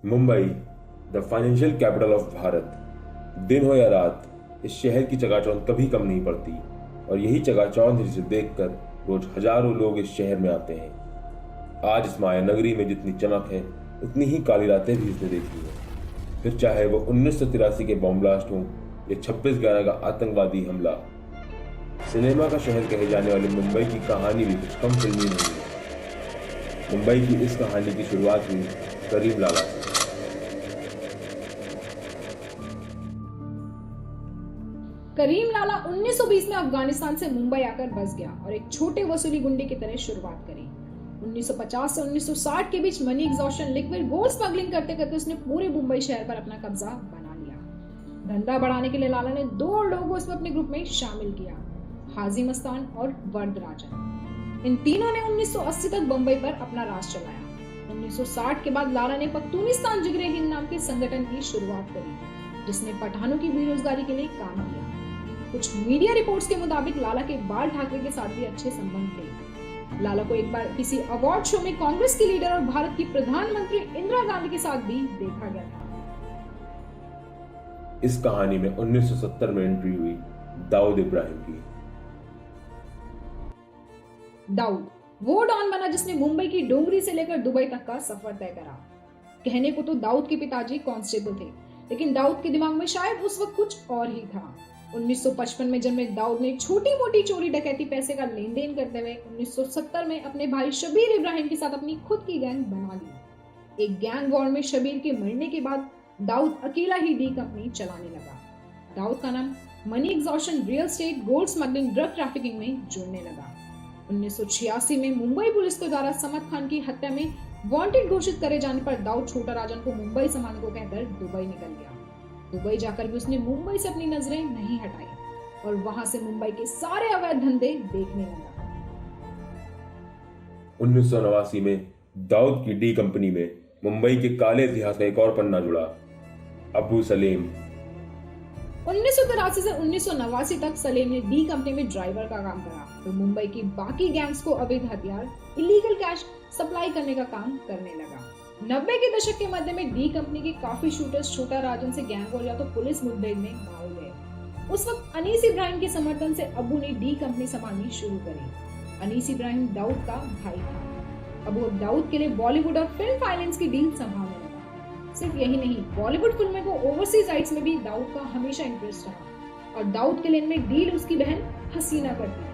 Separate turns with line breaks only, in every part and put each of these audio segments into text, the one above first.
Mumbai, the financial capital of Bharat. दिन हो या रात, इस शहर की चकाचौंध कभी कम नहीं पड़ती और यही चकाचौंध जिसे देखकर रोज हजारों लोग इस शहर में आते हैं। आज इस माया नगरी में जितनी चमक है, उतनी ही काली रातें भी इसने देखी हैं। फिर चाहे वो 1983 के बॉम्ब ब्लास्ट हो या 26/11 का आतंकवादी हमला, सिनेमा का शहर कहे जाने वाले मुंबई की कहानी भी कुछ कम फिल्मी नहीं है। मुंबई की इस कहानी की शुरुआत हुई करीम लाला से।
करीम लाला 1920 में अफगानिस्तान से मुंबई आकर बस गया और एक छोटे वसूली गुंडे की तरह शुरुआत करी। 1950 से 1960 के बीच money extortion liquid gold smuggling करते करते उसने पूरे मुंबई शहर पर अपना कब्जा बना लिया। धंधा बढ़ाने के लिए लाला ने 2 लोगों को इसमें अपने ग्रुप में शामिल किया, हाजी मस्तान और वरदराजन। इन तीनों ने 1980 तक बंबई पर अपना राज चलाया। 1960 के बाद लाला ने पख्तूनिस्तान जिगरे हिंद नाम के संगठन की शुरुआत करी, जिसने पठानों की बेरोजगारी के लिए काम किया। कुछ मीडिया रिपोर्ट्स के मुताबिक लाला के बाल ठाकरे के साथ भी अच्छे संबंध थे। लाला को एक बार किसी अवार्ड शो में कांग्रेस की लीडर और भारत की प्रधानमंत्री इंदिरा गांधी के साथ भी देखा गया था।
इस कहानी में 1970 में एंट्री हुई दाऊद इब्राहिम की।
दाऊद वो डॉन बना जिसने मुंबई की डोंगरी से लेकर दुबई तक का सफर तय करा। कहने को तो दाऊद के पिताजी कांस्टेबल थे, लेकिन दाऊद के दिमाग में शायद उस वक्त कुछ और ही था। 1955 में जन्मे दाऊद ने छोटी मोटी चोरी डकैती पैसे का लेन देन करते हुए 1970 में अपने भाई शबीर इब्राहिम के साथ अपनी खुद की गैंग बना ली। एक गैंग वॉर में शबीर के मरने के बाद दाऊद अकेला ही डी कंपनी चलाने लगा। दाऊद का नाम money exhaustion, real estate, gold smuggling, drug trafficking में जुड़ने लगा। 1986 में मुंबई पुलिस के द्वारा समद खान की हत्या में वांटेड घोषित करे जाने पर दाऊद छोटा राजन को मुंबई संभालने को कहकर दुबई निकल गया। दुबई जाकर भी उसने मुंबई से अपनी नजरें नहीं हटाई और वहां से मुंबई के सारे अवैध धंधे देखने लगा।
1989 में दाऊद की डी कंपनी में मुंबई के काले इतिहास का एक और पन्ना जुड़ा, अबू सलेम।
1983 से 1989 तक सलेम ने डी कंपनी में ड्राइवर का काम करा, तो मुंबई की बाकी गैंग्स को अवैध हथियार, इलीगल कैश सप्लाई करने का काम करने लगा। 90 के दशक के मध्य में डी कंपनी के काफी शूटर्स छोटा राजन से गैंग वॉर या तो पुलिस मुठभेड़ में मारे गए। उस वक्त अनीस इब्राहिम के समर्थन से अबू ने डी कंपनी संभालनी शुरू करी। अनीस इब्राहिम दाऊद का भाई था। अबू अब दाऊद के लिए बॉलीवुड और फिल्म फाइनेंस की डील संभालने लगा। सिर्फ यही नहीं, बॉलीवुड फिल्मों को ओवरसीज राइट्स में भी दाऊद का हमेशा इंटरेस्ट रहा और दाऊद के लिए इनमें डील उसकी बहन हसीना करती थी।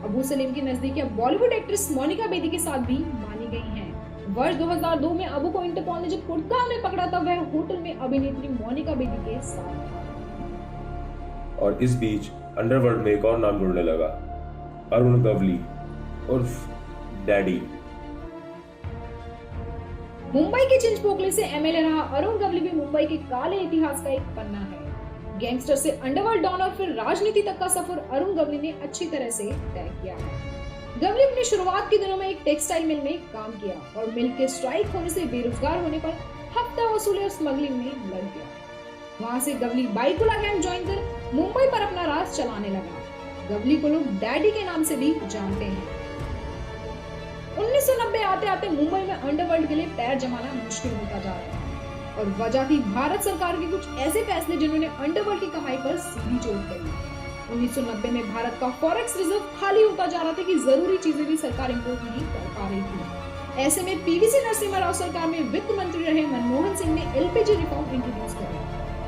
अबू सलीम की नजदीकियां बॉलीवुड एक्ट्रेस मोनिका बेदी के साथ भी मानी गई हैं। वर्ष 2002 में अबू को इंटरपोल ने जब गुड़गांव में पकड़ा था, वह होटल में अभिनेत्री मोनिका बेदी के साथ था।
और इस बीच अंडरवर्ल्ड में एक और नाम जुड़ने लगा, अरुण गवली उर्फ डैडी।
मुंबई के चिंचपोकले से एमएलए रहा अरुण गवली भी मुंबई के काले इतिहास का एक पन्ना है। गैंगस्टर से अंडरवर्ल्ड डॉन और फिर राजनीति तक का सफर अरुण गवली ने अच्छी तरह से तय किया है। गवली अपनी शुरुआत के दिनों में एक टेक्सटाइल मिल में काम किया और मिल के स्ट्राइक होने से बेरोजगार होने पर हफ्ता वसूली और स्मगलिंग में लग गया। वहां से गवली बाइकुला गैंग ज्वाइन कर मुंबई पर अपना राज चलाने लगा। गवली को लोग डैडी के नाम से भी जानते हैं। 1990 आते आते मुंबई में अंडरवर्ल्ड के लिए पैर जमाना मुश्किल होता जा रहा था और वजह थी भारत सरकार के कुछ ऐसे फैसले जिन्होंने अंडरवर्ल्ड की कमाई पर सीधी चोट करी। 1990 में भारत का फॉरेक्स रिजर्व खाली होता जा रहा था कि जरूरी चीजें भी सरकार इंपोर्ट नहीं कर पा रही थी। ऐसे में पीवीसी नरसिम्हा राव सरकार में वित्त मंत्री रहे मनमोहन सिंह ने एलपीजी रिफॉर्म इंट्रोड्यूस किया।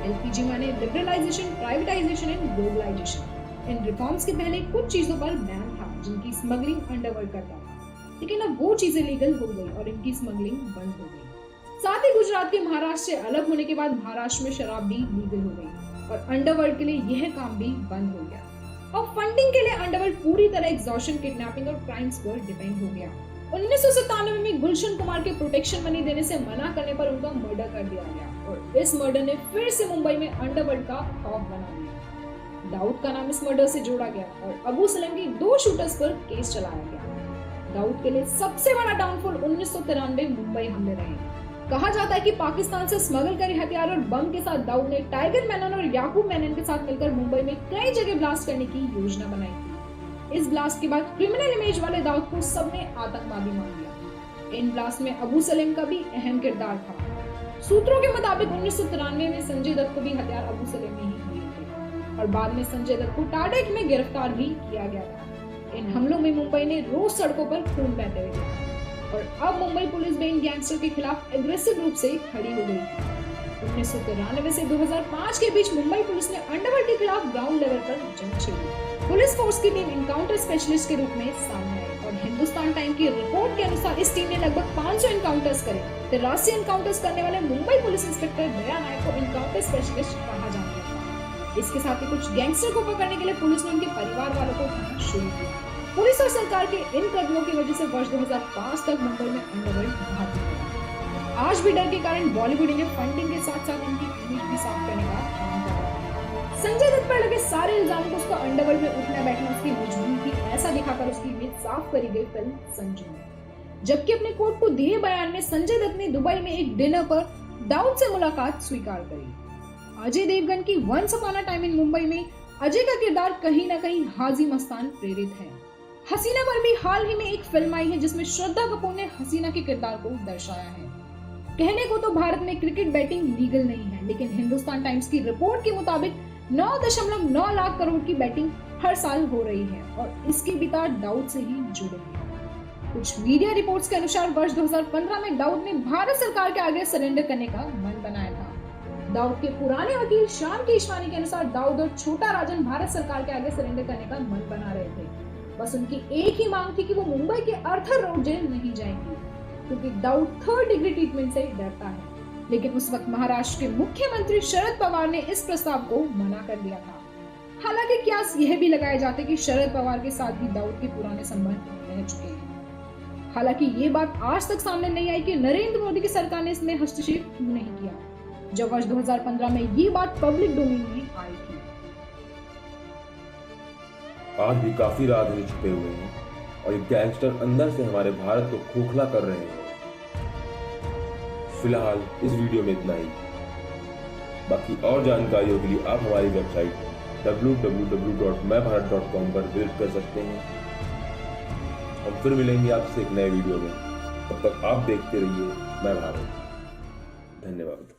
एलपीजी माने लिबरलाइजेशन, प्राइवेटाइजेशन एंड ग्लोबलाइजेशन। इन रिफॉर्म्स के पहले कुछ चीजों पर बैन था जिनकी स्मगलिंग अंडरवर्ल्ड करता था, लेकिन अब वो चीजें लीगल हो गई और इनकी स्मगलिंग बंद हो गई। साथ ही गुजरात के महाराष्ट्र से अलग होने के बाद महाराष्ट्र में शराब भी लीगल हो गई और अंडरवर्ल्ड के लिए यह काम भी बंद हो गया। और फंडिंग के लिए अंडरवर्ल्ड पूरी तरह एक्सॉर्शन, किडनैपिंग और क्राइम्स पर डिपेंड हो गया। 1997 में गुलशन कुमार के प्रोटेक्शन मनी देने से मना करने पर उनका मर्डर कर दिया गया और इस मर्डर ने फिर से मुंबई में अंडरवर्ल्ड का खौफ बना दिया। दाऊद का नाम इस मर्डर से जोड़ा गया और अबू सलेम की 2 शूटर्स पर केस चलाया गया। दाऊद के लिए सबसे बड़ा डाउनफॉल 1993 मुंबई हमले रहे। कहा जाता है कि पाकिस्तान से स्मगल करे हथियार और बम के साथ दाऊद ने टाइगर मेनन और याकूब मेनन के साथ मिलकर मुंबई में कई जगह ब्लास्ट करने की योजना बनाई थी। इस ब्लास्ट के बाद क्रिमिनल इमेज वाले दाऊद को सबने आतंकवादी मान लिया। इन ब्लास्ट में अबू सलेम का भी अहम किरदार था। सूत्रों के मुताबिक 1993 में संजय दत्त को भी हथियार अबू सलेम में ही हुए थे और बाद में संजय दत्त को टाडेट में गिरफ्तार भी किया गया था। इन हमलों में मुंबई ने रोज सड़कों पर खून बहते हुए देखा और अब मुंबई पुलिस भी इन गैंगस्टर के खिलाफ एग्रेसिव रूप से खड़ी हो गई थी। 1993 से 2005 के बीच मुंबई पुलिस ने अंडरवर्ल्ड के खिलाफ ग्राउंड लेवल पर जंग छेड़ी। पुलिस फोर्स की टीम इनकाउंटर स्पेशलिस्ट के रूप में सामने आई और हिंदुस्तान टाइम की रिपोर्ट के अनुसार इस टीम ने लगभग 500 इनकाउंटर्स करे। तिरासी इनकाउंटर्स करने वाले मुंबई पुलिस इंस्पेक्टर दया नायक को इनकाउंटर स्पेशलिस्ट कहा जाता था। इसके साथ ही कुछ गैंगस्टर को पकड़ने के लिए पुलिस ने उनके परिवार वालों को उठाना शुरू किया। पुलिस और सरकार के इन कदमों की वजह से वर्ष 2005 तक मुंबई में अंडरवर्ल्ड भारी हुआ। आज भी डर के कारण बॉलीवुड इन्हें फंडिंग के साथ साथ उनकी इमेज भी साफ करने का काम कर रहा है। संजय दत्त पर लगे सारे इल्जामों को उसका अंडरवर्ल्ड में उठना बैठना उसकी मजबूरी थी, ऐसा दिखाकर उसकी इमेज साफ करी गई फिल्म संजू में। जबकि अपने कोर्ट को दिए बयान में संजय दत्त ने दुबई में एक डिनर पर दाऊद से मुलाकात स्वीकार करी। अजय देवगन की once upon a time in Mumbai में अजय का किरदार कहीं न कहीं हाजी मस्तान प्रेरित है। हसीना पर भी हाल ही में एक फिल्म आई है जिसमें श्रद्धा कपूर ने हसीना के किरदार को दर्शाया है। कहने को तो भारत में क्रिकेट बैटिंग लीगल नहीं है, लेकिन हिंदुस्तान टाइम्स की रिपोर्ट के मुताबिक 9.9 लाख करोड़ की बैटिंग हर साल हो रही है और इसके पिता दाऊद से ही जुड़े हैं। कुछ मीडिया रिपोर्ट्स के अनुसार वर्ष 2015 में दाऊद ने भारत सरकार के आगे सरेंडर करने का मन बनाया था। दाऊद के पुराने वकील शाम केशवानी के अनुसार दाऊद और छोटा राजन भारत सरकार के आगे सरेंडर करने का मन बना रहे थे। बस उनकी एक ही मांग थी कि वो मुंबई के अर्थर रोड जेल नहीं जाएंगे, क्योंकि दाऊद 3rd डिग्री ट्रीटमेंट से डरता है। लेकिन उस वक्त महाराष्ट्र के मुख्यमंत्री शरद पवार ने इस प्रस्ताव को मना कर दिया था। हालांकि क्यास यह भी लगाए जाते कि शरद पवार के साथ भी दाऊद के पुराने संबंध रह चुके हैं। हालांकि ये बात आज तक सामने नहीं आई कि नरेंद्र मोदी की सरकार ने इसमें हस्तक्षेप क्यों नहीं किया, जब वर्ष 2015 में ये बात पब्लिक डोमेन में आई थी।
आज भी काफी राज नहीं छुपे हुए हैं और ये गैंगस्टर अंदर से हमारे भारत को खोखला कर रहे हैं। फिलहाल इस वीडियो में इतना ही। बाकी और जानकारियों के लिए आप हमारी वेबसाइट www.maybharat.com पर विजिट कर सकते हैं। हम फिर मिलेंगे आपसे एक नए वीडियो में। तब तक आप देखते रहिए मैं भारत। धन्यवाद।